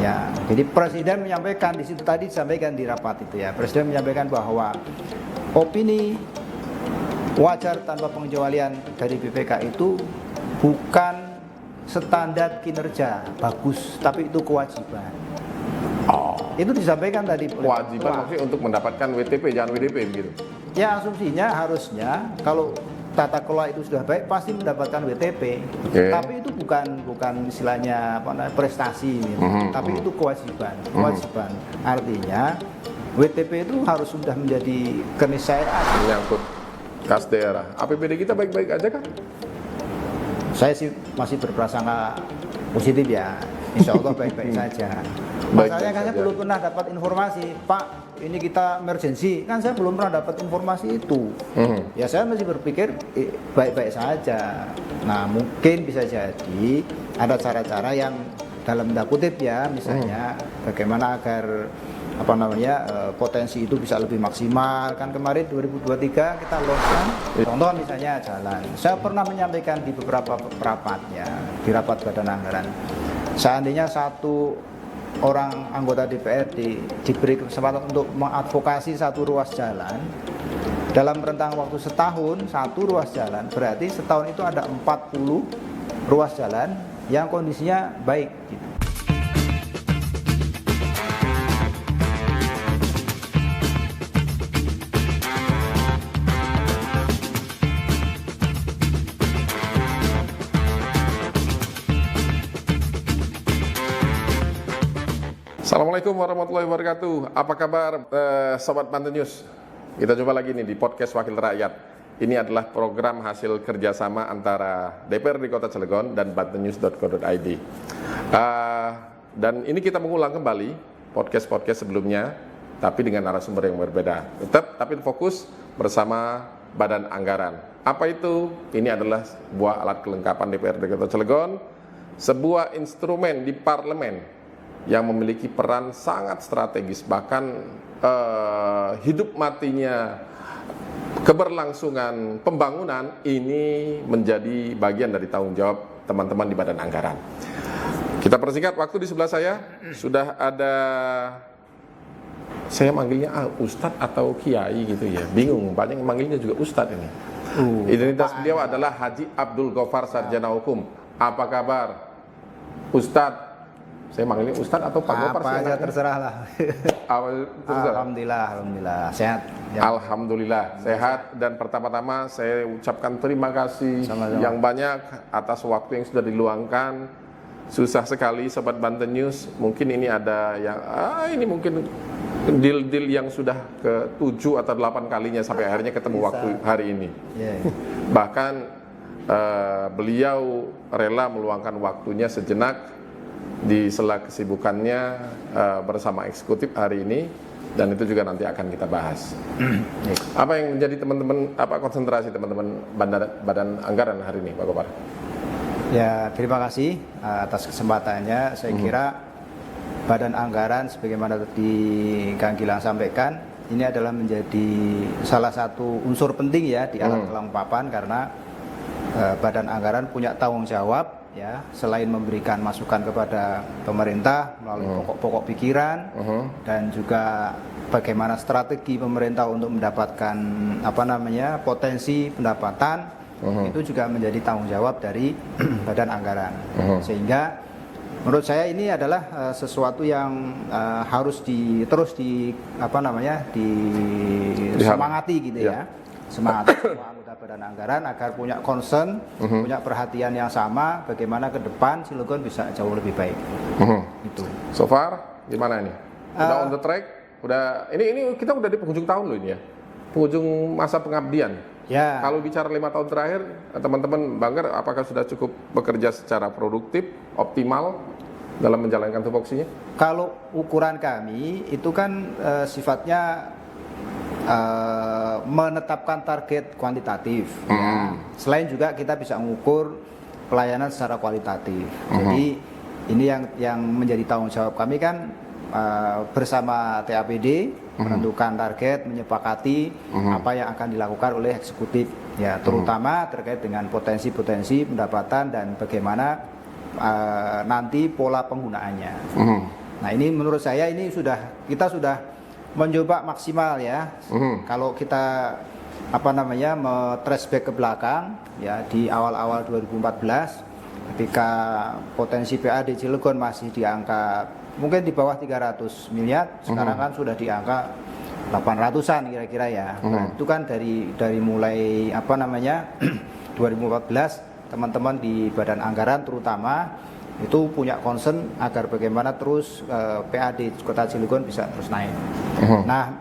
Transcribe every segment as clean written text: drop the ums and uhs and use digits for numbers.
Ya, jadi Presiden menyampaikan di situ tadi disampaikan di rapat itu ya. Presiden menyampaikan bahwa opini wajar tanpa pengecualian dari BPK itu bukan standar kinerja bagus, tapi itu kewajiban. Itu disampaikan tadi. Kewajiban maksudnya untuk mendapatkan WTP, jangan WDP begitu. Ya, asumsinya harusnya kalau tata kelola itu sudah baik pasti mendapatkan WTP. Tapi itu bukan istilahnya prestasi gitu. Tapi itu kewajiban. Artinya WTP itu harus sudah menjadi keniscayaan. Menyangkut kas daerah. APBD kita baik-baik aja kan? Saya sih masih berprasangka positif ya. Insya Allah baik-baik saja. Masalahnya kan saya belum pernah dapat informasi, Pak, ini kita emergency. Kan saya belum pernah dapat informasi itu. Ya saya masih berpikir baik-baik saja. Nah mungkin bisa jadi ada cara-cara yang dalam tanda kutip ya, misalnya bagaimana agar potensi itu bisa lebih maksimal. Kan kemarin 2023 kita launchkan contoh misalnya jalan. Saya pernah menyampaikan di beberapa rapat ya, di rapat Badan Anggaran, seandainya satu orang anggota DPRD diberi kesempatan untuk mengadvokasi satu ruas jalan dalam rentang waktu setahun, satu ruas jalan, berarti setahun itu ada 40 ruas jalan yang kondisinya baik gitu. Assalamualaikum warahmatullahi wabarakatuh. Apa kabar Sobat Banten News? Kita jumpa lagi nih di podcast Wakil Rakyat. Ini adalah program hasil kerjasama antara DPRD Kota Cilegon dan bantennews.co.id. Dan ini kita mengulang kembali podcast-podcast sebelumnya, tapi dengan narasumber yang berbeda. Tapi fokus bersama Badan Anggaran. Apa itu? Ini adalah sebuah alat kelengkapan DPRD Kota Cilegon, sebuah instrumen di parlemen yang memiliki peran sangat strategis, bahkan hidup matinya keberlangsungan pembangunan ini menjadi bagian dari tanggung jawab teman-teman di Badan Anggaran. Kita persingkat waktu, di sebelah saya sudah ada, saya manggilnya Ustadz atau Kiai gitu ya, bingung, banyak yang manggilnya juga Ustadz ini. Identitas beliau adalah Haji Abdul Ghaffar, Sarjana Hukum. Apa kabar Ustadz? Saya manggilnya Ustadz atau Pak Gopar? Apa aja terserah lah. Alhamdulillah sehat. Ya. Alhamdulillah sehat, dan pertama-tama saya ucapkan terima kasih yang banyak atas waktu yang sudah diluangkan. Susah sekali Sobat Banten News. Mungkin ini ada yang ini mungkin deal-deal yang sudah ke-7 atau 8 kalinya sampai akhirnya ketemu waktu hari ini. Bahkan beliau rela meluangkan waktunya sejenak di sela kesibukannya bersama eksekutif hari ini, dan itu juga nanti akan kita bahas. Apa yang menjadi teman-teman, konsentrasi teman-teman Badan Anggaran hari ini, Pak Gopar? Ya, terima kasih atas kesempatannya. Saya kira Badan Anggaran sebagaimana tadi Kang Gilang sampaikan, ini adalah menjadi salah satu unsur penting ya di alat kelengkapan, karena Badan Anggaran punya tanggung jawab ya, selain memberikan masukan kepada pemerintah melalui pokok-pokok pikiran dan juga bagaimana strategi pemerintah untuk mendapatkan potensi pendapatan, itu juga menjadi tanggung jawab dari Badan Anggaran. Sehingga menurut saya ini adalah sesuatu yang harus terus disemangati gitu ya. Semangat semua anggota Badan Anggaran agar punya concern, punya perhatian yang sama, bagaimana ke depan Cilegon bisa jauh lebih baik. Itu. So far gimana ini? Udah on the track? Udah ini kita udah di penghujung tahun loh ini ya. Penghujung masa pengabdian. Ya. Kalau bicara 5 tahun terakhir, teman-teman Banggar apakah sudah cukup bekerja secara produktif, optimal dalam menjalankan tupoksinya? Kalau ukuran kami itu kan sifatnya menetapkan target kuantitatif. Ya. Selain juga kita bisa mengukur pelayanan secara kualitatif. Jadi ini yang menjadi tanggung jawab kami kan bersama TAPD menentukan target, menyepakati apa yang akan dilakukan oleh eksekutif. Ya, terutama terkait dengan potensi-potensi pendapatan dan bagaimana nanti pola penggunaannya. Nah ini menurut saya ini kita sudah mencoba maksimal ya. Kalau kita trace back ke belakang ya di awal-awal 2014 ketika potensi PAD Cilegon masih di angka mungkin di bawah 300 miliar, sekarang kan sudah di angka 800-an kira-kira ya. Nah, itu kan dari mulai 2014 teman-teman di Badan Anggaran terutama itu punya concern agar bagaimana terus PAD Kota Cilegon bisa terus naik. Nah,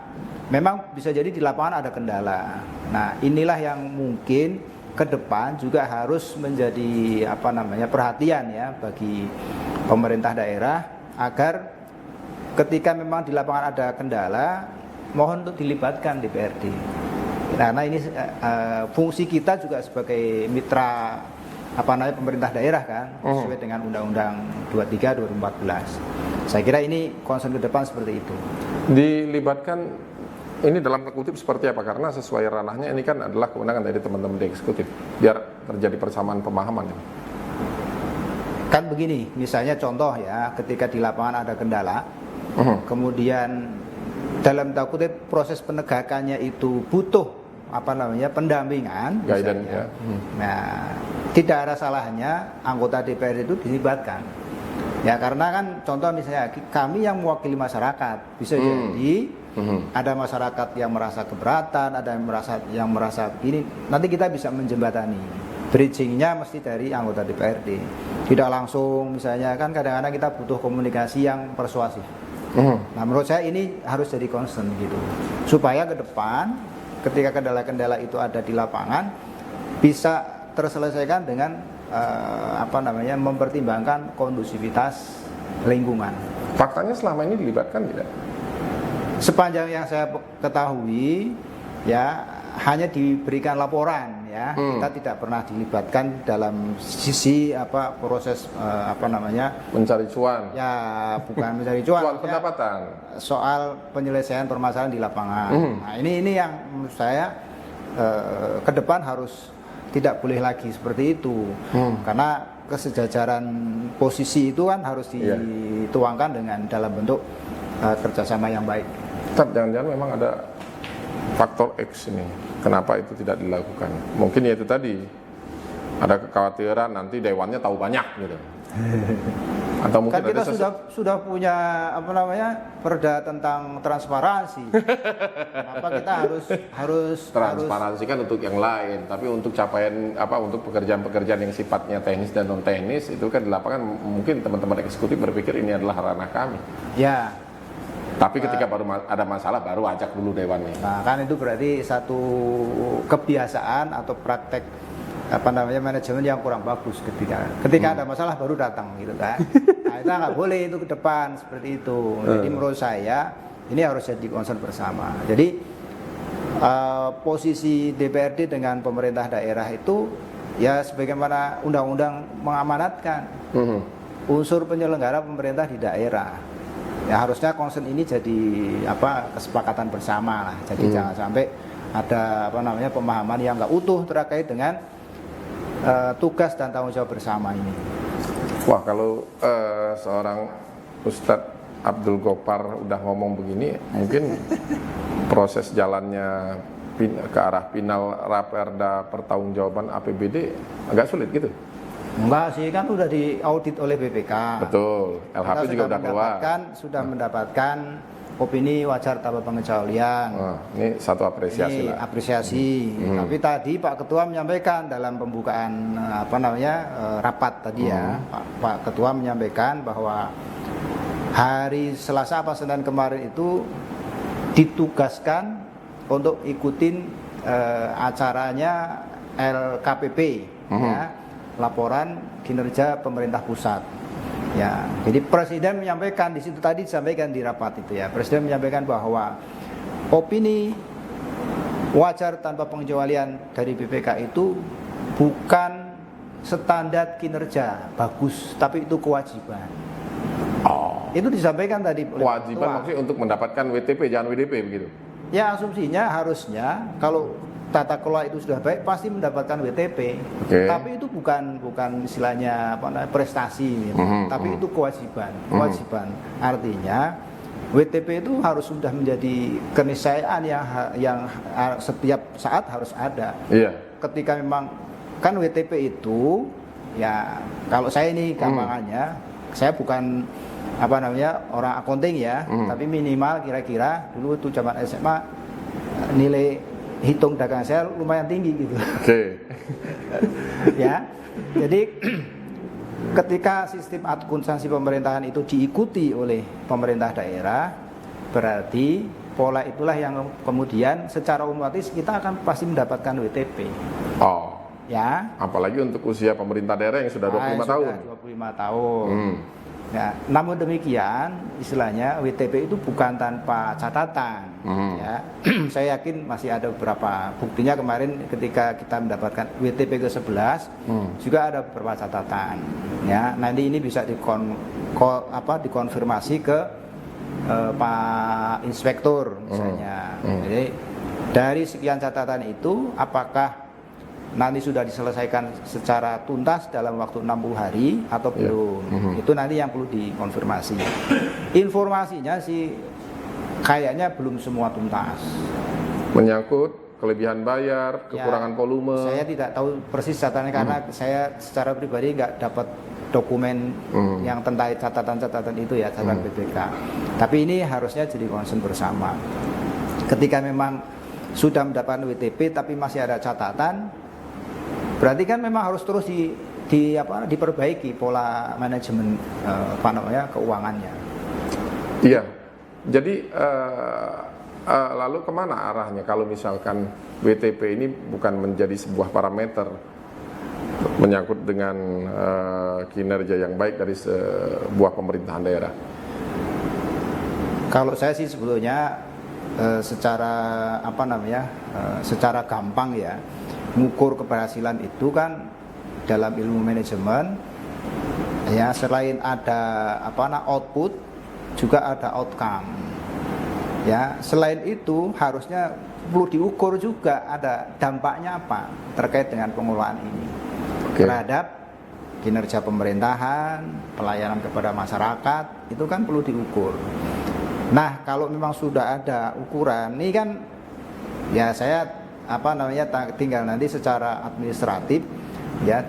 memang bisa jadi di lapangan ada kendala. Nah, inilah yang mungkin ke depan juga harus menjadi perhatian ya bagi pemerintah daerah agar ketika memang di lapangan ada kendala mohon untuk dilibatkan DPRD. Karena ini fungsi kita juga sebagai mitra pemerintah daerah kan sesuai dengan Undang-Undang 23 2014. Saya kira ini concern ke depan seperti itu. Dilibatkan ini dalam kutip seperti apa? Karena sesuai ranahnya ini kan adalah kewenangan dari teman-teman di eksekutif biar terjadi persamaan pemahaman. Kan begini, misalnya contoh ya, ketika di lapangan ada kendala, kemudian dalam tanda kutip proses penegakannya itu butuh pendampingan, guidance ya. Nah, tidak ada salahnya anggota DPR itu dilibatkan. Ya karena kan contoh misalnya kami yang mewakili masyarakat bisa jadi ada masyarakat yang merasa keberatan, ada yang merasa ini, nanti kita bisa menjembatani. Bridgingnya mesti dari anggota DPRD, tidak langsung misalnya kan kadang-kadang kita butuh komunikasi yang persuasif. Nah menurut saya ini harus jadi concern gitu, supaya ke depan ketika kendala-kendala itu ada di lapangan bisa terselesaikan dengan mempertimbangkan kondusivitas lingkungan. Faktanya selama ini dilibatkan tidak? Sepanjang yang saya ketahui ya hanya diberikan laporan ya, kita tidak pernah dilibatkan dalam sisi proses mencari cuan. Ya bukan mencari cuan. Cuan pendapatan. Soal penyelesaian permasalahan di lapangan. Nah ini yang menurut saya ke depan harus tidak boleh lagi seperti itu, karena kesejajaran posisi itu kan harus dituangkan dengan dalam bentuk kerjasama yang baik. Jangan-jangan memang ada faktor X ini, kenapa itu tidak dilakukan? Mungkin ya itu tadi, ada kekhawatiran nanti dewannya tahu banyak gitu. Atau mungkin kan kita sudah punya perda tentang transparansi. Kenapa kita harus transparansi kan untuk yang lain, tapi untuk capaian untuk pekerjaan-pekerjaan yang sifatnya teknis dan non teknis itu kan di lapangan mungkin teman-teman eksekutif berpikir ini adalah ranah kami. Ya. Tapi ketika baru ada masalah baru ajak dulu dewannya. Nah, kan itu berarti satu kebiasaan atau praktek manajemen yang kurang bagus ketika ada masalah baru datang gitu kan. Nah, itu nggak boleh itu ke depan seperti itu. Jadi menurut saya ini harus jadi concern bersama. Jadi posisi DPRD dengan pemerintah daerah itu ya sebagaimana undang-undang mengamanatkan unsur penyelenggara pemerintah di daerah. Ya harusnya concern ini jadi kesepakatan bersama lah. Jadi jangan sampai ada pemahaman yang nggak utuh terkait dengan tugas dan tanggung jawab bersama ini. Wah kalau seorang Ustadz Abdul Gopar udah ngomong begini, mungkin proses jalannya ke arah final Raperda pertanggungjawaban APBD agak sulit gitu. Enggak sih, kan udah diaudit oleh BPK. Betul, LHP juga udah keluar. Sudah mendapatkan opini wajar tanpa pengecualian. Ini satu apresiasi lah. Apresiasi. Tapi tadi Pak Ketua menyampaikan dalam pembukaan rapat tadi ya, Pak Ketua menyampaikan bahwa hari Selasa Senin kemarin itu ditugaskan untuk ikutin acaranya LKPP ya. Laporan kinerja pemerintah pusat. Ya, jadi Presiden menyampaikan di situ tadi disampaikan di rapat itu ya. Presiden menyampaikan bahwa opini wajar tanpa pengecualian dari BPK itu bukan standar kinerja bagus, tapi itu kewajiban. Itu disampaikan tadi. Kewajiban maksudnya untuk mendapatkan WTP, jangan WDP begitu. Ya asumsinya harusnya kalau tata kelola itu sudah baik, pasti mendapatkan WTP. Oke. Tapi itu bukan istilahnya prestasi, gitu. Tapi itu kewajiban. Artinya WTP itu harus sudah menjadi keniscayaan yang setiap saat harus ada. Iya. Ketika memang kan WTP itu ya, kalau saya ini gampangannya, saya bukan orang accounting ya, tapi minimal kira-kira dulu itu zaman SMA nilai hitung dagang saya lumayan tinggi gitu. Oke. Ya. Jadi ketika sistem akuntansi pemerintahan itu diikuti oleh pemerintah daerah, berarti pola itulah yang kemudian secara otomatis kita akan pasti mendapatkan WTP. Oh. Ya. Apalagi untuk usia pemerintah daerah yang sudah 25 tahun. 25 tahun. Ya, namun demikian istilahnya WTP itu bukan tanpa catatan. Ya. Saya yakin masih ada beberapa buktinya kemarin ketika kita mendapatkan WTP ke-11 juga ada beberapa catatan. Ya, nanti ini bisa dikonfirmasi ke Pak Inspektur misalnya. Jadi dari sekian catatan itu apakah nanti sudah diselesaikan secara tuntas dalam waktu 60 hari atau belum. Itu nanti yang perlu dikonfirmasi. Informasinya sih kayaknya belum semua tuntas. Menyangkut kelebihan bayar, kekurangan volume. Saya tidak tahu persis catatannya karena saya secara pribadi nggak dapat dokumen yang tentang catatan-catatan itu ya, catatan BPK. Tapi ini harusnya jadi concern bersama. Ketika memang sudah mendapatkan WTP tapi masih ada catatan, berarti kan memang harus terus diperbaiki pola manajemen keuangannya. Iya. Jadi lalu kemana arahnya kalau misalkan WTP ini bukan menjadi sebuah parameter menyangkut dengan kinerja yang baik dari sebuah pemerintahan daerah? Kalau saya sih sebetulnya secara secara gampang ya, mengukur keberhasilan itu kan dalam ilmu manajemen ya, selain ada output juga ada outcome ya. Selain itu harusnya perlu diukur juga ada dampaknya apa terkait dengan pengelolaan ini terhadap kinerja pemerintahan, pelayanan kepada masyarakat, itu kan perlu diukur. Nah, kalau memang sudah ada ukuran ini kan ya, saya tinggal nanti secara administratif ya,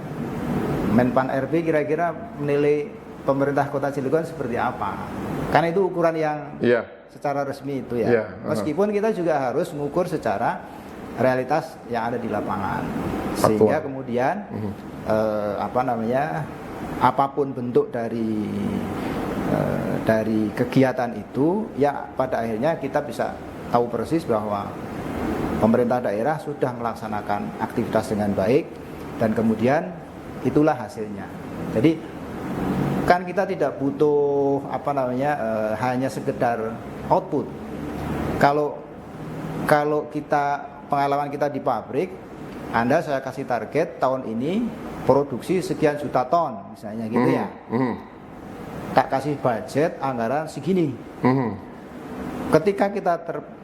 Menpan RB kira-kira menilai pemerintah Kota Cilegon seperti apa. Karena itu ukuran yang secara resmi itu ya. Meskipun kita juga harus mengukur secara realitas yang ada di lapangan. Sehingga kemudian apapun bentuk dari kegiatan itu ya, pada akhirnya kita bisa tahu persis bahwa pemerintah daerah sudah melaksanakan aktivitas dengan baik dan kemudian itulah hasilnya. Jadi kan kita tidak butuh hanya sekedar output. Kalau kita pengalaman kita di pabrik, saya kasih target tahun ini produksi sekian juta ton misalnya gitu ya. Tak kasih budget anggaran segini. Ketika kita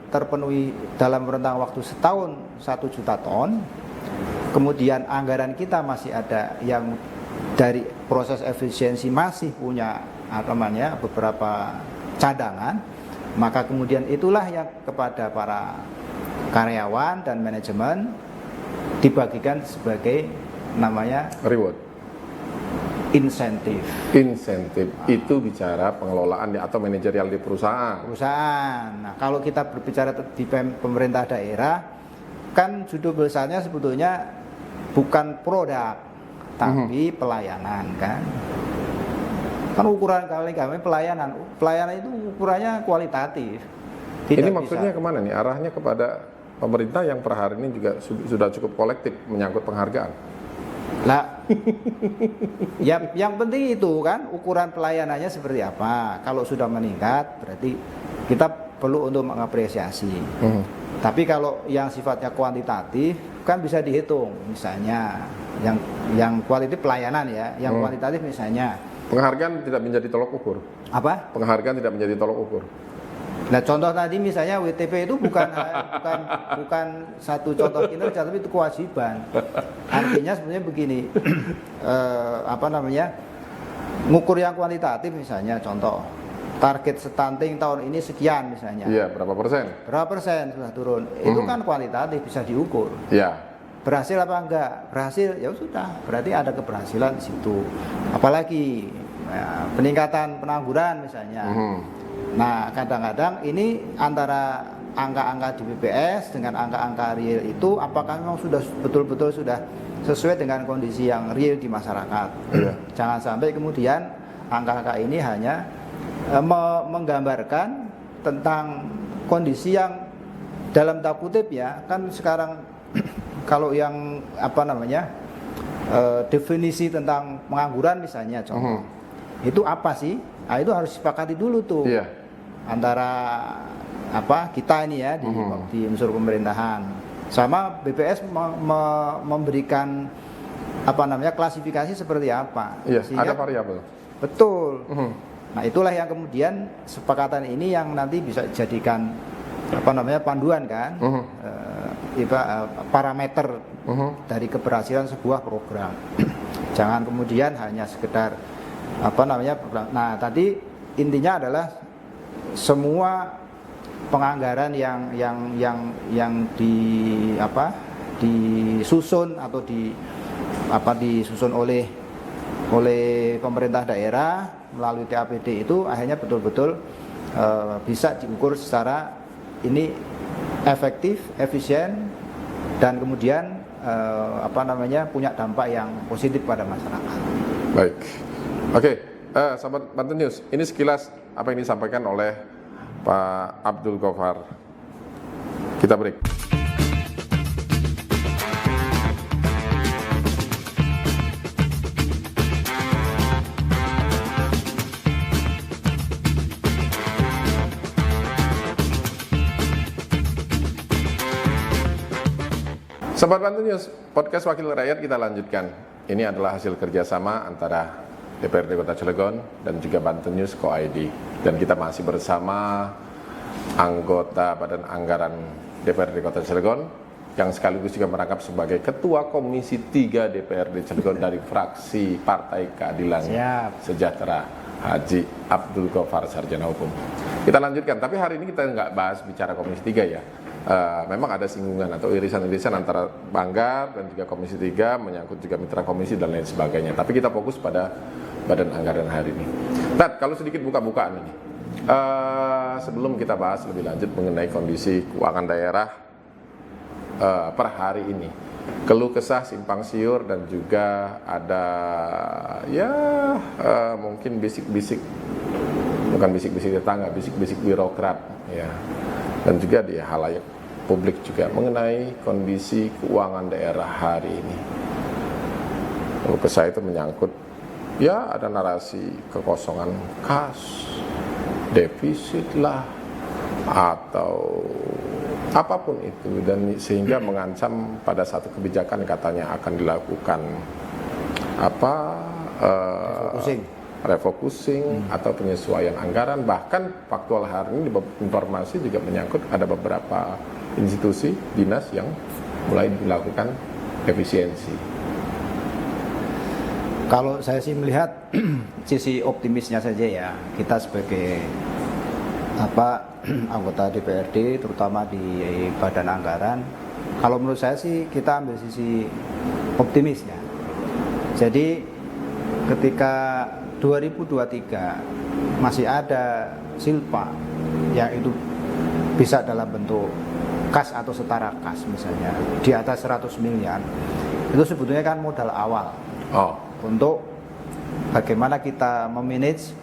terpenuhi dalam rentang waktu setahun 1 juta ton, kemudian anggaran kita masih ada yang dari proses efisiensi masih punya beberapa cadangan, maka kemudian itulah yang kepada para karyawan dan manajemen dibagikan sebagai reward, insentif. Itu bicara pengelolaan atau manajerial di perusahaan. Nah, kalau kita berbicara di pemerintah daerah, kan judul besarnya sebetulnya bukan produk, tapi pelayanan kan. Kan ukuran kami pelayanan itu ukurannya kualitatif. Ini maksudnya kemana nih? Arahnya kepada pemerintah yang per hari ini juga sudah cukup kolektif menyangkut penghargaan. Lah, ya, yang penting itu kan ukuran pelayanannya seperti apa. Kalau sudah meningkat berarti kita perlu untuk mengapresiasi. Tapi kalau yang sifatnya kuantitatif kan bisa dihitung. Misalnya yang kualitatif pelayanan ya, yang kuantitatif misalnya penghargaan tidak menjadi tolok ukur. Apa? Penghargaan tidak menjadi tolok ukur. Nah, contoh tadi misalnya WTP itu bukan satu contoh kinerja, tapi itu kewajiban. Artinya sebenarnya begini, ngukur yang kuantitatif misalnya contoh target stunting tahun ini sekian misalnya. Iya, berapa persen? Berapa persen sudah turun? Itu kan kuantitatif, bisa diukur. Iya. Berhasil apa enggak? Berhasil, ya sudah, berarti ada keberhasilan di situ. Apalagi peningkatan pengangguran misalnya. Nah, kadang-kadang ini antara angka-angka di BPS dengan angka-angka real itu apakah memang sudah betul-betul sudah sesuai dengan kondisi yang real di masyarakat. Jangan sampai kemudian angka-angka ini hanya menggambarkan tentang kondisi yang dalam tanda kutip ya, kan sekarang kalau yang definisi tentang pengangguran misalnya contoh, itu apa sih? Nah, itu harus disepakati dulu tuh antara kita ini ya di unsur pemerintahan sama BPS memberikan klasifikasi seperti apa. Sehingga, ada variabel. Betul. Nah, itulah yang kemudian sepakatan ini yang nanti bisa dijadikan panduan kan, parameter dari keberhasilan sebuah program. Jangan kemudian hanya sekedar Nah, tadi intinya adalah semua penganggaran yang disusun atau disusun oleh pemerintah daerah melalui TAPD itu akhirnya betul-betul bisa diukur secara ini efektif, efisien, dan kemudian punya dampak yang positif pada masyarakat. Baik, oke, sahabat Banten News, ini sekilas apa yang disampaikan oleh Pak Abdul Ghaffar. Kita break. Sobat Banten News, podcast Wakil Rakyat kita lanjutkan. Ini adalah hasil kerjasama antara DPRD Kota Cilegon dan juga Banten News Co.id. Dan kita masih bersama anggota Badan Anggaran DPRD Kota Cilegon yang sekaligus juga merangkap sebagai Ketua Komisi 3 DPRD Cilegon dari fraksi Partai Keadilan Sejahtera, Haji Abdul Ghaffar, Sarjana Hukum. Kita lanjutkan, tapi hari ini kita nggak bahas bicara Komisi 3 ya. Memang ada singgungan atau irisan-irisan antara Banggar dan juga Komisi 3 menyangkut juga mitra komisi dan lain sebagainya. Tapi kita fokus pada Badan Anggaran hari ini. Tat, kalau sedikit buka-bukaan ini, sebelum kita bahas lebih lanjut mengenai kondisi keuangan daerah per hari ini, keluh kesah simpang siur dan juga ada mungkin bisik-bisik, bukan bisik-bisik tetangga, bisik-bisik birokrat ya, dan juga di halayak publik juga mengenai kondisi keuangan daerah hari ini. Keluh kesah itu menyangkut ada narasi kekosongan kas, defisit lah, atau apapun itu, dan sehingga mengancam pada satu kebijakan katanya akan dilakukan refocusing atau penyesuaian anggaran. Bahkan faktual hari ini informasi juga menyangkut ada beberapa institusi dinas yang mulai dilakukan efisiensi. Kalau saya sih melihat sisi optimisnya saja ya, kita sebagai anggota DPRD terutama di Badan Anggaran, kalau menurut saya sih kita ambil sisi optimisnya. Jadi ketika 2023 masih ada silpa yang itu bisa dalam bentuk kas atau setara kas misalnya di atas 100 miliar, itu sebetulnya kan modal awal untuk bagaimana kita memanage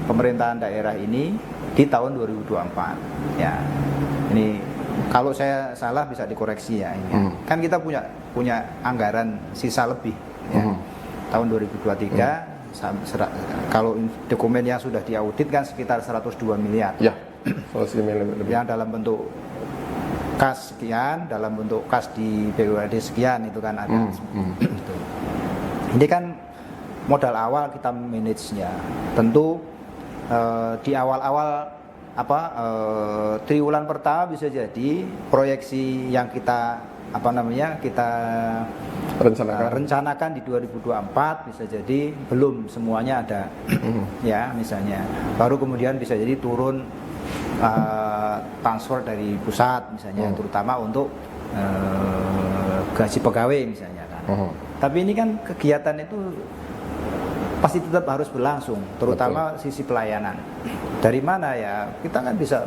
pemerintahan daerah ini di tahun 2024 ya. Ini kalau saya salah bisa dikoreksi ya ini. Kan kita punya anggaran sisa lebih ya. Tahun 2023 kalau dokumen yang sudah diaudit kan sekitar 102 miliar. Ya. 102 miliar lebih. Yang dalam bentuk kas sekian, dalam bentuk kas di BUMD sekian, itu kan ada. Gitu. Ini kan modal awal kita manage-nya. Tentu di awal-awal triwulan pertama bisa jadi proyeksi yang kita rencanakan di 2024 bisa jadi belum semuanya ada ya misalnya, baru kemudian bisa jadi turun transfer dari pusat misalnya, terutama untuk gaji pegawai misalnya kan. Tapi ini kan kegiatan itu pasti tetap harus berlangsung, terutama sisi pelayanan. Dari mana ya? Kita kan bisa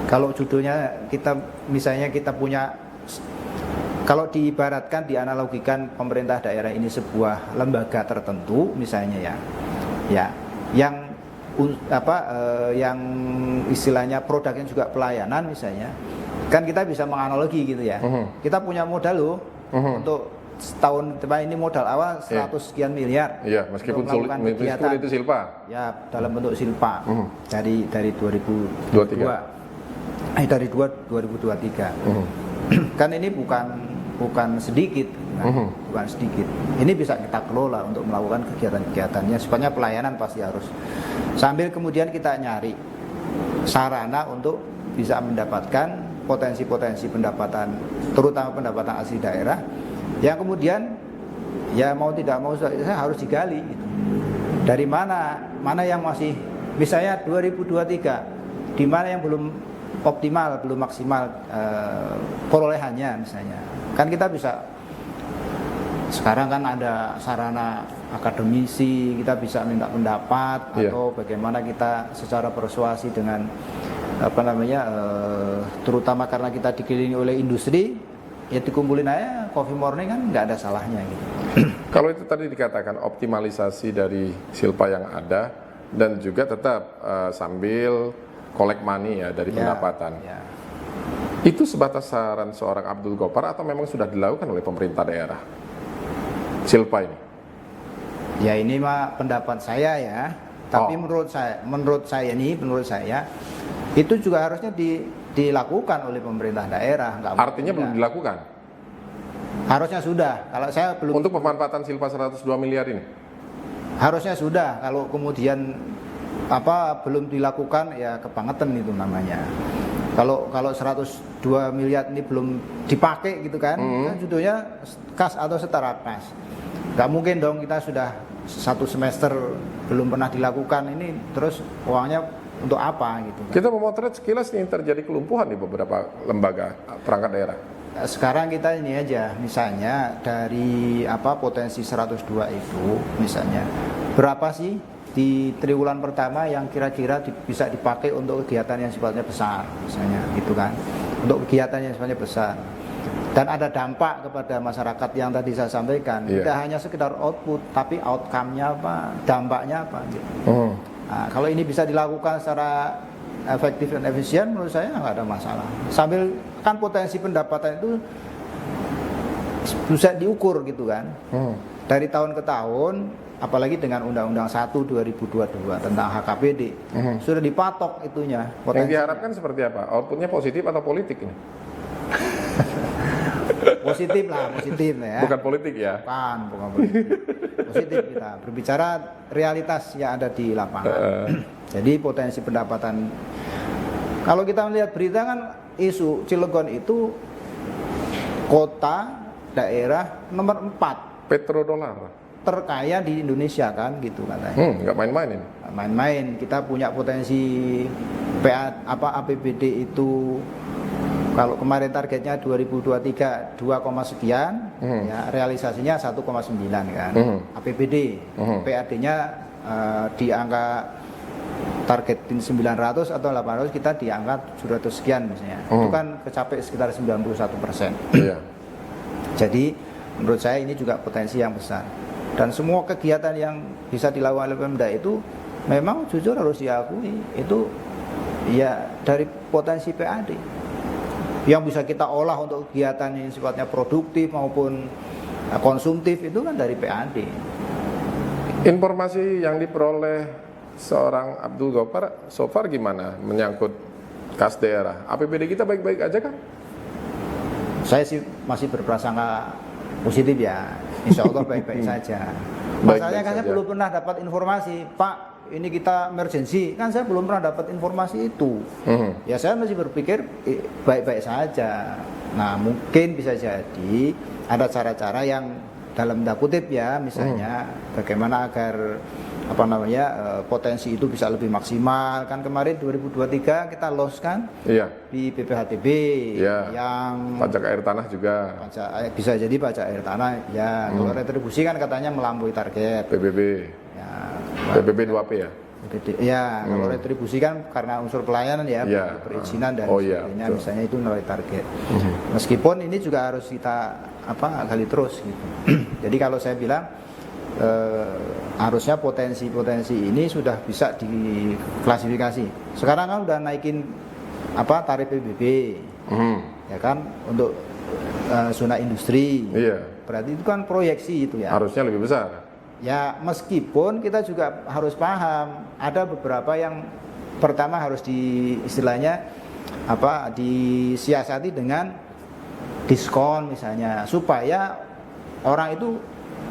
kalau judulnya kita punya, kalau diibaratkan, dianalogikan pemerintah daerah ini sebuah lembaga tertentu misalnya yang istilahnya produknya juga pelayanan misalnya, kan kita bisa menganalogi gitu ya. Kita punya modal loh untuk setahun depan ini, modal awal 100 sekian miliar. Iya, meskipun itu silpa. Ya, dalam bentuk silpa dari 2023. Dari 2023. Kan ini bukan sedikit, bukan sedikit. Ini bisa kita kelola untuk melakukan kegiatan-kegiatannya. Sifatnya pelayanan pasti harus. Sambil kemudian kita nyari sarana untuk bisa mendapatkan potensi-potensi pendapatan, terutama pendapatan asli daerah, yang kemudian ya mau tidak mau saya harus digali. Gitu. Dari mana yang masih, misalnya 2023, di mana yang belum optimal, belum maksimal perolehannya misalnya. Kan kita bisa, sekarang kan ada sarana akademisi, kita bisa minta pendapat atau bagaimana kita secara persuasi dengan terutama karena kita dikelilingi oleh industri, ya dikumpulin aja coffee morning, kan nggak ada salahnya gitu. Kalau itu tadi dikatakan optimalisasi dari silpa yang ada dan juga tetap sambil collect money ya dari pendapatan. Ya. Itu sebatas saran seorang Abdul Ghoffar atau memang sudah dilakukan oleh pemerintah daerah silpa ini? Ya ini mah pendapat saya ya. Tapi menurut saya itu juga harusnya dilakukan oleh pemerintah daerah. Artinya belum dilakukan? Harusnya sudah. Kalau saya belum. Untuk pemanfaatan silpa 102 miliar ini? Harusnya sudah. Kalau kemudian belum dilakukan, ya kebangetan itu namanya. Kalau 102 miliar ini belum dipakai gitu kan, kan judulnya kas atau setara kas. Gak mungkin dong kita sudah 1 semester belum pernah dilakukan ini, terus uangnya untuk apa gitu kan. Kita memotret sekilas nih terjadi kelumpuhan di beberapa lembaga perangkat daerah. Sekarang kita ini aja, misalnya dari potensi 102 itu misalnya, berapa sih di triwulan pertama yang kira-kira bisa dipakai untuk kegiatan yang sifatnya besar misalnya gitu kan, untuk kegiatan yang sifatnya besar dan ada dampak kepada masyarakat yang tadi saya sampaikan. Tidak hanya sekedar output, tapi outcome-nya apa, dampaknya apa gitu. Nah, kalau ini bisa dilakukan secara efektif dan efisien, menurut saya nggak ada masalah. Sambil kan potensi pendapatan itu bisa diukur gitu kan, dari tahun ke tahun. Apalagi dengan Undang-Undang 1 2022 tentang HKPD sudah dipatok itunya. Yang diharapkan seperti apa? Outputnya positif atau politik ini? Positif ya. Bukan politik ya? Bukan politik. Positif, kita berbicara realitas yang ada di lapangan. Jadi potensi pendapatan. Kalau kita melihat berita kan, isu Cilegon itu kota daerah nomor 4 petrodolar terkaya di Indonesia kan gitu katanya. Nggak main-main ini. Main-main. Kita punya potensi APBD itu, kalau kemarin targetnya 2023 2, sekian, ya realisasinya 1,9 kan. APBD, PAD-nya di angka targetin 900 atau 800, kita di angka 700 sekian misalnya. Itu kan kecapai sekitar 91%. Iya. Jadi menurut saya ini juga potensi yang besar. Dan semua kegiatan yang bisa dilakukan oleh Pemda itu memang jujur harus diakui, itu ya dari potensi PAD yang bisa kita olah untuk kegiatan yang sifatnya produktif maupun konsumtif, itu kan dari PAD. Informasi yang diperoleh seorang Abdul Ghoffar so far gimana menyangkut kas daerah? APBD kita baik-baik aja kan? Saya sih masih berprasangka positif ya. Insya Allah baik-baik saja. Masalahnya kan saya belum pernah dapat informasi, Pak, Pak, ini kita emergency. Kan saya belum pernah dapat informasi itu. Ya saya masih berpikir baik-baik saja. Nah, mungkin bisa jadi ada cara-cara yang dalam tanda kutip ya, misalnya bagaimana agar potensi itu bisa lebih maksimal. Kan kemarin 2023 kita loss kan di BPHTB yang pajak air tanah juga. Bisa jadi pajak air tanah ya. Kalau retribusi kan katanya melampaui target. PBB. Ya, PBB 2P ya. Kalau retribusi kan karena unsur pelayanan ya, perizinan dan sebagainya, misalnya itu nilai target. Meskipun ini juga harus kita gali terus gitu. Jadi kalau saya bilang harusnya potensi ini sudah bisa diklasifikasi. Sekarang kan udah naikin tarif PBB, ya kan, untuk zona industri. Berarti itu kan proyeksi itu ya. Harusnya lebih besar. Ya, meskipun kita juga harus paham ada beberapa yang pertama harus disiasati dengan diskon misalnya, supaya orang itu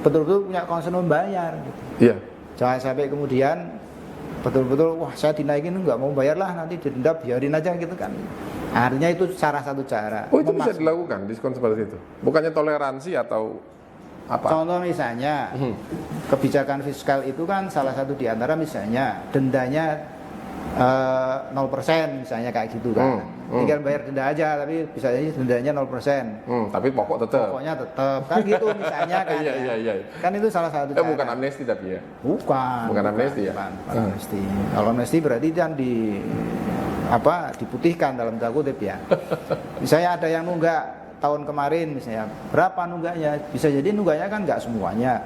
betul-betul punya concern membayar gitu. Jangan sampai kemudian betul-betul wah saya dinaikin nggak mau bayar lah, nanti didenda, biarin aja gitu kan. Artinya itu salah satu cara. Itu bisa dilakukan diskon seperti itu. Bukannya toleransi atau apa? Contoh misalnya kebijakan fiskal itu kan salah satu di antara misalnya dendanya 0% misalnya kayak gitu kan. Tinggal bayar denda aja, tapi bisa jadi dendanya 0%. Tapi pokoknya tetap kan gitu misalnya kan. Kan itu salah satu cara. Bukan amnesti tapi ya. Bukan amnesti ya. Bukan amnesti. Kalau amnesti berarti kan diputihkan dalam tanda kutip ya. Misalnya ada yang nunggak tahun kemarin misalnya, berapa nunggaknya? Bisa jadi nunggaknya kan nggak semuanya.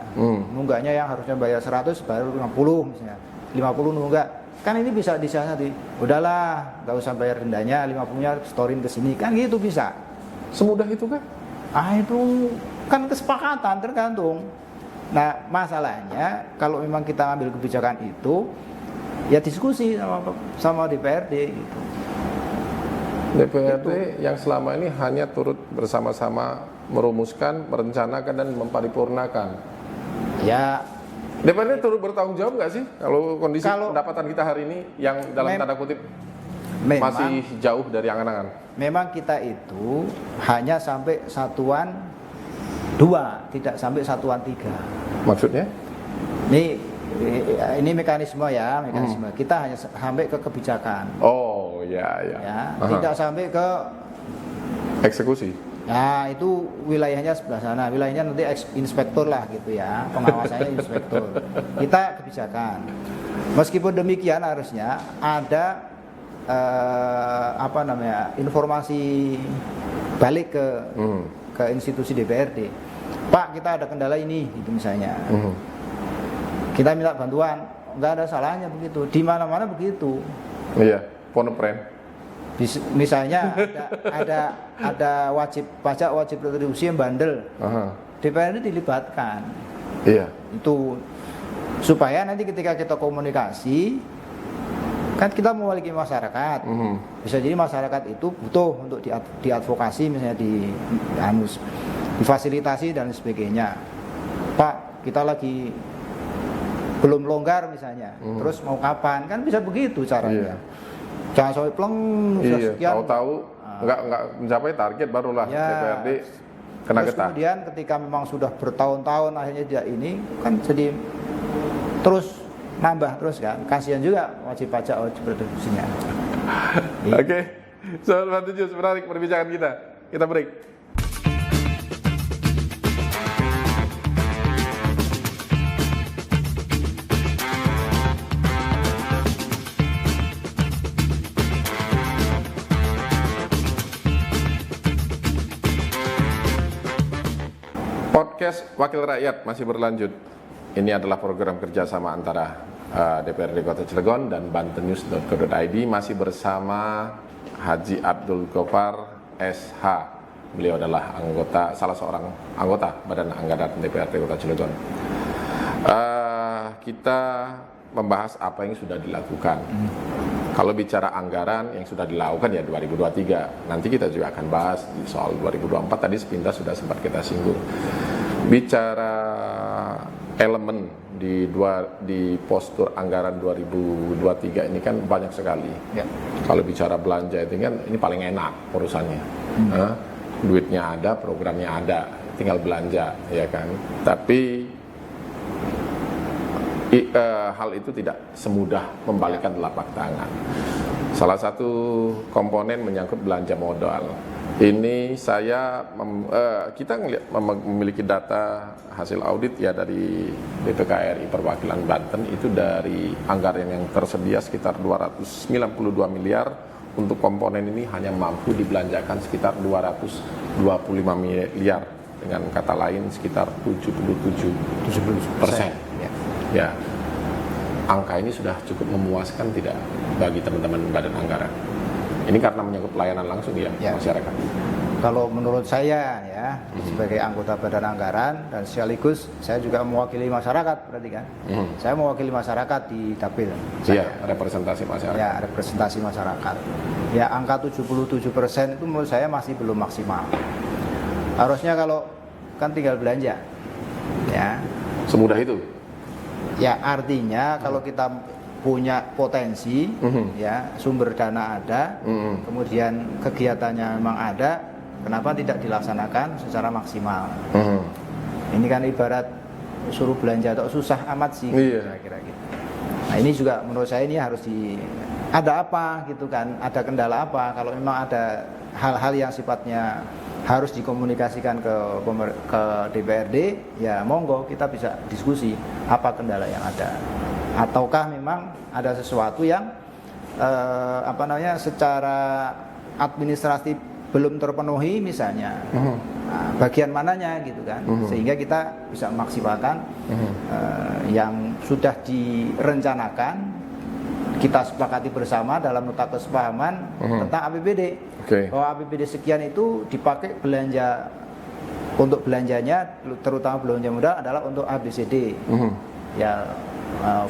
Nunggaknya yang harusnya bayar 100 baru 50 misalnya. 50 nunggak. Kan ini bisa disiasati. Udahlah, nggak usah bayar dendanya, 50-nya storin ke sini. Kan gitu bisa. Semudah itu kan? Itu kan kesepakatan tergantung. Nah, masalahnya kalau memang kita ambil kebijakan itu ya diskusi sama DPRD gitu. DPRD yang selama ini hanya turut bersama-sama merumuskan, merencanakan dan memparipurnakan. Ya, DPRD turut bertanggung jawab nggak sih kalau kondisi pendapatan kita hari ini yang dalam tanda kutip masih jauh dari angan-angan? Memang kita itu hanya sampai satuan 2, tidak sampai satuan 3. Maksudnya? Ini mekanisme ya, kita hanya sampai ke kebijakan. Oh ya. Tidak sampai ke eksekusi. Nah, itu wilayahnya sebelah sana. Wilayahnya nanti inspektur lah gitu ya, pengawasannya inspektur. Kita kebijakan. Meskipun demikian harusnya ada informasi balik ke institusi DPRD. Pak, kita ada kendala ini, gitu misalnya. Kita minta bantuan, nggak ada salahnya begitu. Di mana-mana begitu. Iya, ponepren. Misalnya ada wajib pajak, wajib retribusi yang bandel. DPR ini dilibatkan. Iya. Itu supaya nanti ketika kita komunikasi, kan kita mewakili masyarakat. Bisa jadi masyarakat itu butuh untuk diadvokasi, misalnya difasilitasi dan sebagainya. Pak, kita lagi belum longgar misalnya, terus mau kapan, kan bisa begitu caranya. Jangan sampai pleng sekian. Tahu-tahu nggak mencapai target barulah DPRD kena getah. Kemudian ketika memang sudah bertahun-tahun akhirnya tidak ini, kan jadi terus nambah terus kan, kasihan juga wajib pajak, wajib retribusinya. Oke, Sobat Jus, menarik perbincangan kita. Kita break. Podcast Wakil Rakyat masih berlanjut. Ini adalah program kerjasama antara DPRD Kota Cilegon dan bantennews.co.id, masih bersama Haji Abdul Ghaffar SH. Beliau adalah salah seorang anggota Badan Anggaran DPRD Kota Cilegon. Kita membahas apa yang sudah dilakukan. Kalau bicara anggaran yang sudah dilakukan ya 2023. Nanti kita juga akan bahas soal 2024, tadi sepintas sudah sempat kita singgung. Bicara elemen di postur anggaran 2023 ini kan banyak sekali. Ya. Kalau bicara belanja itu kan ini paling enak urusannya. Duitnya ada, programnya ada, tinggal belanja, ya kan. Tapi hal itu tidak semudah membalikkan telapak tangan. Salah satu komponen menyangkut belanja modal. Ini kita memiliki data hasil audit ya dari BPKRI Perwakilan Banten, itu dari anggaran yang tersedia sekitar 292 miliar, untuk komponen ini hanya mampu dibelanjakan sekitar 225 miliar, dengan kata lain sekitar 77%. Ya, angka ini sudah cukup memuaskan tidak bagi teman-teman badan anggaran? Ini karena menyangkut pelayanan langsung ya masyarakat. Kalau menurut saya ya, sebagai anggota badan anggaran dan sekaligus saya juga mewakili masyarakat, berarti kan? Saya mewakili masyarakat di Dapil. Iya, representasi masyarakat. Ya, representasi masyarakat. Ya, angka 77% itu menurut saya masih belum maksimal. Harusnya kalau kan tinggal belanja. Ya. Semudah itu. Ya, artinya kalau kita punya potensi, ya, sumber dana ada, kemudian kegiatannya memang ada, kenapa tidak dilaksanakan secara maksimal? Ini kan ibarat suruh belanja atau susah amat sih, kira-kira gitu. Nah, ini juga menurut saya ini harus ada apa gitu kan, ada kendala apa? Kalau memang ada hal-hal yang sifatnya harus dikomunikasikan ke DPRD, ya monggo kita bisa diskusi apa kendala yang ada. Ataukah memang ada sesuatu yang secara administratif belum terpenuhi misalnya, bagian mananya gitu kan, sehingga kita bisa memaksimalkan yang sudah direncanakan, kita sepakati bersama dalam nota kesepahaman tentang APBD. Bahwa APBD sekian itu dipakai belanja, untuk belanjanya terutama belanja modal adalah untuk ABCD. Ya,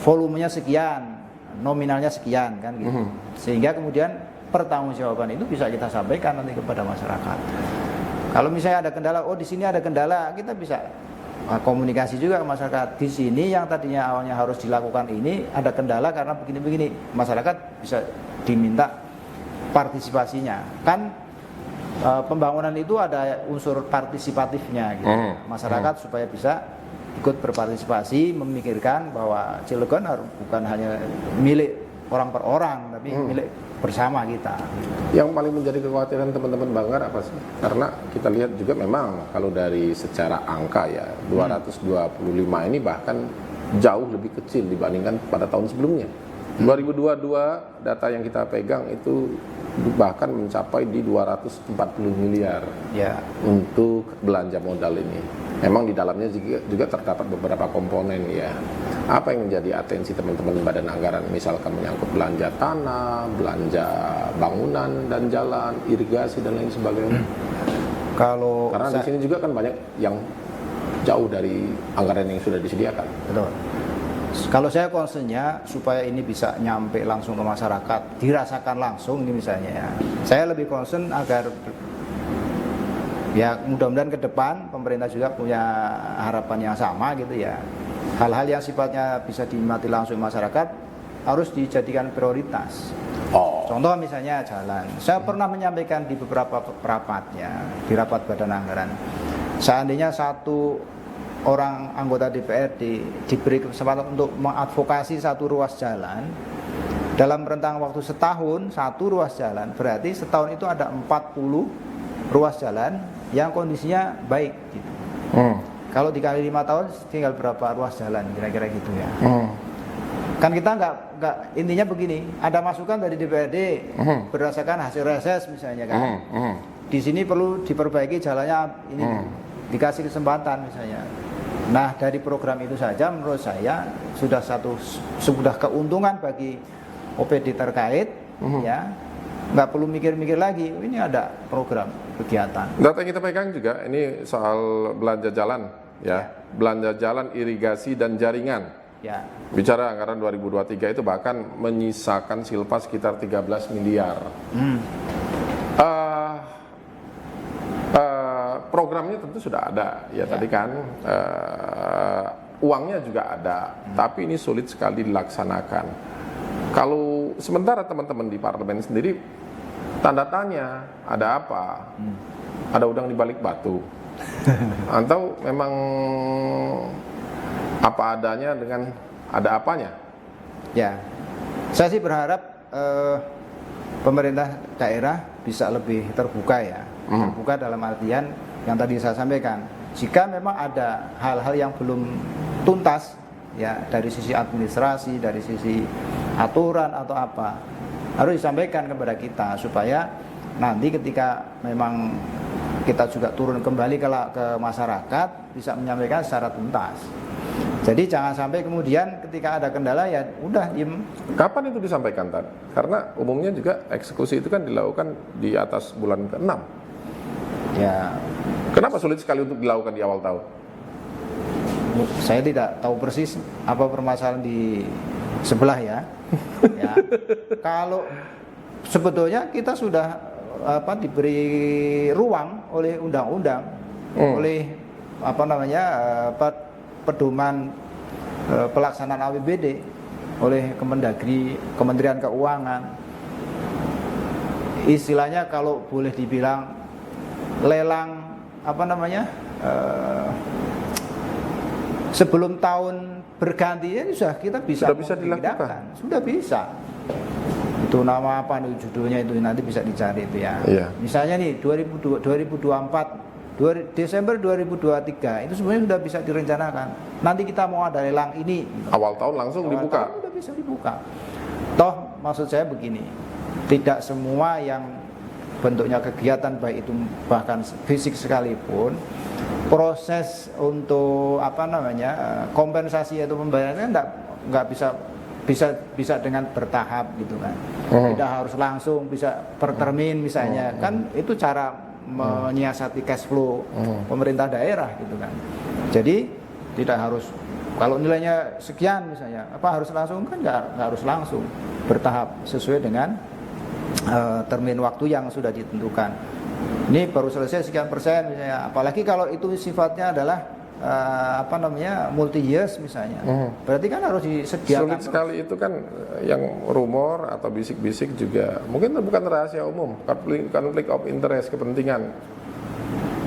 volumenya sekian, nominalnya sekian kan gitu. Sehingga kemudian pertanggungjawaban itu bisa kita sampaikan nanti kepada masyarakat. Kalau misalnya ada kendala, oh di sini ada kendala, kita bisa komunikasi juga ke masyarakat. Di sini yang tadinya awalnya harus dilakukan ini ada kendala karena begini-begini. Masyarakat bisa diminta partisipasinya. Kan pembangunan itu ada unsur partisipatifnya gitu. Masyarakat supaya bisa ikut berpartisipasi, memikirkan bahwa Cilegon bukan hanya milik orang per orang, tapi milik bersama kita. Yang paling menjadi kekhawatiran teman-teman Banggar apa sih? Karena kita lihat juga memang kalau dari secara angka ya 225 ini bahkan jauh lebih kecil dibandingkan pada tahun sebelumnya. 2022 data yang kita pegang itu bahkan mencapai di 240 miliar untuk belanja modal ini. Memang di dalamnya juga terdapat beberapa komponen ya. Apa yang menjadi atensi teman-teman badan anggaran, misalkan menyangkut belanja tanah, belanja bangunan dan jalan, irigasi dan lain sebagainya. Karena di sini juga kan banyak yang jauh dari anggaran yang sudah disediakan. Betul. Kalau saya concernnya supaya ini bisa nyampe langsung ke masyarakat, dirasakan langsung ini misalnya ya. Saya lebih concern agar ya mudah-mudahan ke depan pemerintah juga punya harapan yang sama gitu ya. Hal-hal yang sifatnya bisa dinikmati langsung masyarakat harus dijadikan prioritas. Contoh misalnya jalan. Saya pernah menyampaikan di beberapa rapatnya, di rapat badan anggaran. Seandainya satu orang anggota DPRD diberi kesempatan untuk mengadvokasi satu ruas jalan dalam rentang waktu setahun, satu ruas jalan, berarti setahun itu ada 40 ruas jalan yang kondisinya baik gitu. Kalau dikali 5 tahun tinggal berapa ruas jalan kira-kira gitu ya. Kan kita nggak intinya begini, ada masukan dari DPRD berdasarkan hasil reses misalnya kan. Di sini perlu diperbaiki jalannya ini, dikasih kesempatan misalnya. Nah, dari program itu saja menurut saya sudah keuntungan bagi OPD terkait ya. Nggak perlu mikir-mikir lagi, ini ada program kegiatan. Data yang kita pegang juga ini soal belanja jalan ya. Belanja jalan, irigasi dan jaringan. Ya. Bicara anggaran 2023 itu bahkan menyisakan silpa sekitar 13 miliar. Programnya tentu sudah ada ya, tadi kan uangnya juga ada, tapi ini sulit sekali dilaksanakan. Kalau sementara teman-teman di parlemen sendiri tanda tanya, ada apa? Ada udang di balik batu. Atau memang apa adanya dengan ada apanya? Ya, saya sih berharap pemerintah daerah bisa lebih terbuka ya. Terbuka dalam artian yang tadi saya sampaikan. Jika memang ada hal-hal yang belum tuntas ya dari sisi administrasi, dari sisi aturan atau apa, harus disampaikan kepada kita supaya nanti ketika memang kita juga turun kembali ke masyarakat bisa menyampaikan secara tuntas. Jadi jangan sampai kemudian ketika ada kendala ya udah diem. Kapan itu disampaikan, Tan? Karena umumnya juga eksekusi itu kan dilakukan di atas bulan ke-6. Ya, Kenapa sulit sekali untuk dilakukan di awal tahun? saya tidak tahu persis apa permasalahan di sebelah ya. Ya. Kalau sebetulnya kita sudah diberi ruang oleh undang-undang, oleh pedoman pelaksanaan APBD oleh Kemendagri, Kementerian Keuangan. Istilahnya kalau boleh dibilang lelang sebelum tahun berganti ya kita bisa dilakukan. Sudah bisa. Itu nama apa nih judulnya itu nanti bisa dicari itu ya. Iya. Misalnya nih 2024 Desember 2023 itu sebenarnya sudah bisa direncanakan. Nanti kita mau ada lelang ini. Awal tahun langsung dibuka. Tahun sudah bisa dibuka. Toh maksud saya begini, tidak semua yang bentuknya kegiatan baik itu bahkan fisik sekalipun proses untuk kompensasi atau pembayarannya nggak bisa dengan bertahap gitu kan. Tidak harus langsung bisa per termin misalnya kan itu cara menyiasati cash flow pemerintah daerah gitu kan. Jadi tidak harus kalau nilainya sekian misalnya harus langsung kan nggak harus langsung, bertahap sesuai dengan termin waktu yang sudah ditentukan. Ini baru selesai sekian persen misalnya, apalagi kalau itu sifatnya adalah multi years misalnya. Berarti kan harus disediakan. Sulit sekali itu kan yang rumor atau bisik-bisik juga. Mungkin itu bukan rahasia umum, konflik of interest, kepentingan.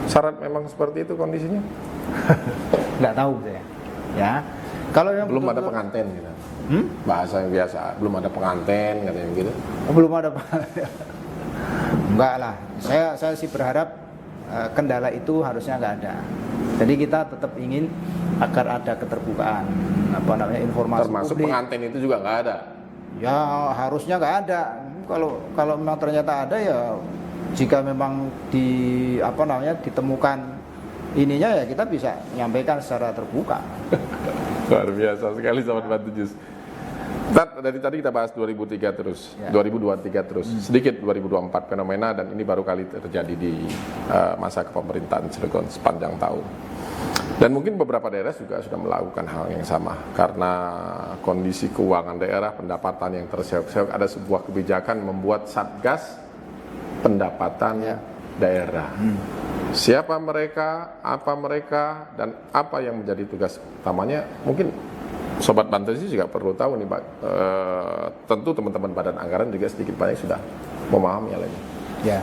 Syarat memang seperti itu kondisinya? Nggak tahu saya. Ya. Kalau yang belum ada pengantin gitu. Bahasa yang biasa, belum ada pengantin katanya gitu. Belum ada pengantin. Enggak lah. Saya sih berharap kendala itu harusnya nggak ada. Jadi kita tetap ingin agar ada keterbukaan informasi termasuk publik. Pengantin itu juga nggak ada. Ya harusnya nggak ada. Kalau memang ternyata ada ya jika memang ditemukan ininya ya kita bisa menyampaikan secara terbuka. Luar biasa sekali Sobat Bantu Jus. Dari tadi kita bahas 2003 terus, ya. 2023 terus, sedikit 2024 fenomena dan ini baru kali terjadi di masa kepemerintahan Cilegon sepanjang tahun. Dan mungkin beberapa daerah juga sudah melakukan hal yang sama karena kondisi keuangan daerah, pendapatan yang terseok-seok, ada sebuah kebijakan membuat satgas pendapatan daerah. Siapa mereka, apa mereka, dan apa yang menjadi tugas utamanya, mungkin Sobat Bantu juga perlu tahu nih Pak. Tentu teman-teman Badan Anggaran juga sedikit banyak sudah memahami hal ini. Ya.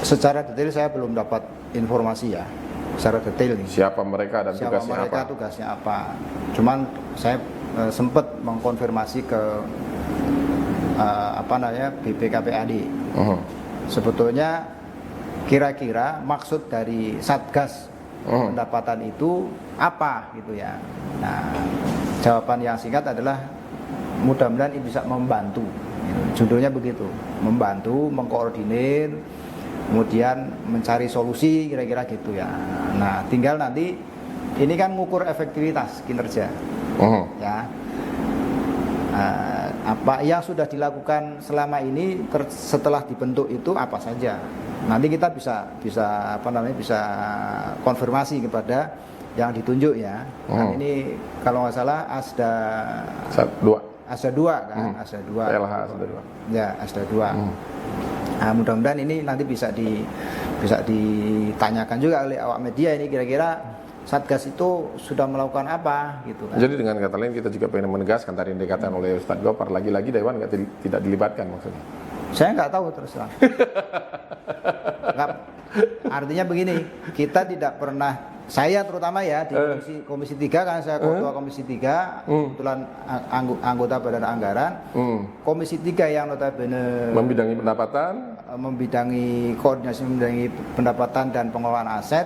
Secara detail saya belum dapat informasi ya. Secara detail nih. Siapa mereka dan tugasnya apa? Cuman saya sempat mengkonfirmasi ke BPKPAD. Sebetulnya kira-kira maksud dari Satgas pendapatan itu apa gitu ya. Nah, jawaban yang singkat adalah mudah-mudahan ini bisa membantu. Judulnya begitu, membantu, mengkoordinir, kemudian mencari solusi kira-kira gitu ya. Nah, tinggal nanti ini kan mengukur efektivitas kinerja. Ya. Apa yang sudah dilakukan selama ini setelah dibentuk itu apa saja? Nanti kita bisa konfirmasi kepada yang ditunjuk ya. Kan ini kalau nggak salah Asda 2 kan, Asda 2. PLH Asda 2. Ya, Asda 2. Nah, mudah-mudahan ini nanti bisa ditanyakan juga oleh awak media ini kira-kira Satgas itu sudah melakukan apa gitu kan. Jadi dengan kata lain kita juga pengen menegaskan tadi yang dikatakan oleh Ustadz Gopar, lagi-lagi Dewan tidak dilibatkan maksudnya. Saya nggak tahu terus terang. Nggak, artinya begini, kita tidak pernah, saya terutama ya di komisi 3 kan saya ketua komisi 3, kebetulan anggota Badan Anggaran. Komisi 3 yang notabene Membidangi pendapatan, membidangi koordinasi, membidangi pendapatan dan pengelolaan aset.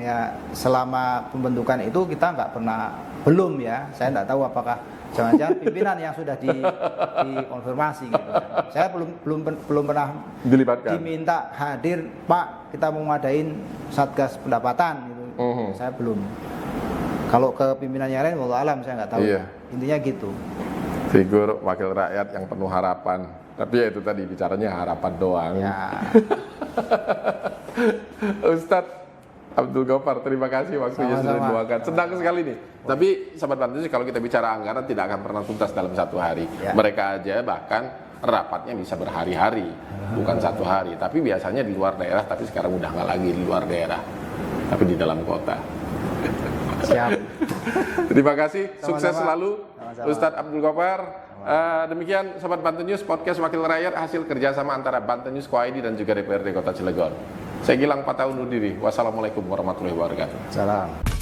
Ya selama pembentukan itu kita nggak pernah, belum ya, saya nggak tahu apakah jangan-jangan pimpinan yang sudah dikonfirmasi gitu kan. Saya belum pernah dilibatkan. diminta hadir, Pak kita mau ngadain Satgas pendapatan gitu. Saya belum. Kalau ke pimpinan yang lain wallahu alam saya nggak tahu. Iya. Intinya gitu. Figur wakil rakyat yang penuh harapan. Tapi ya itu tadi bicaranya harapan doang. Ya. Ustadz Abdul Gopar, terima kasih waktunya sudah diluangkan. Senang sekali nih. Tapi Sobat Pantun, kalau kita bicara anggaran tidak akan pernah tuntas dalam satu hari. Ya. Mereka aja bahkan rapatnya bisa berhari-hari, bukan satu hari. Tapi biasanya di luar daerah, tapi sekarang udah nggak lagi di luar daerah, tapi di dalam kota. Siap. Terima kasih, Sama-sama. sukses selalu Sama-sama. Ustadz Abdul Gopar. Demikian Sobat Banten News, podcast Wakil Rakyat, hasil kerjasama antara Banten News Co.id dan juga DPRD Kota Cilegon. Saya Gilang Patah undur diri. Wassalamualaikum warahmatullahi wabarakatuh. Salam.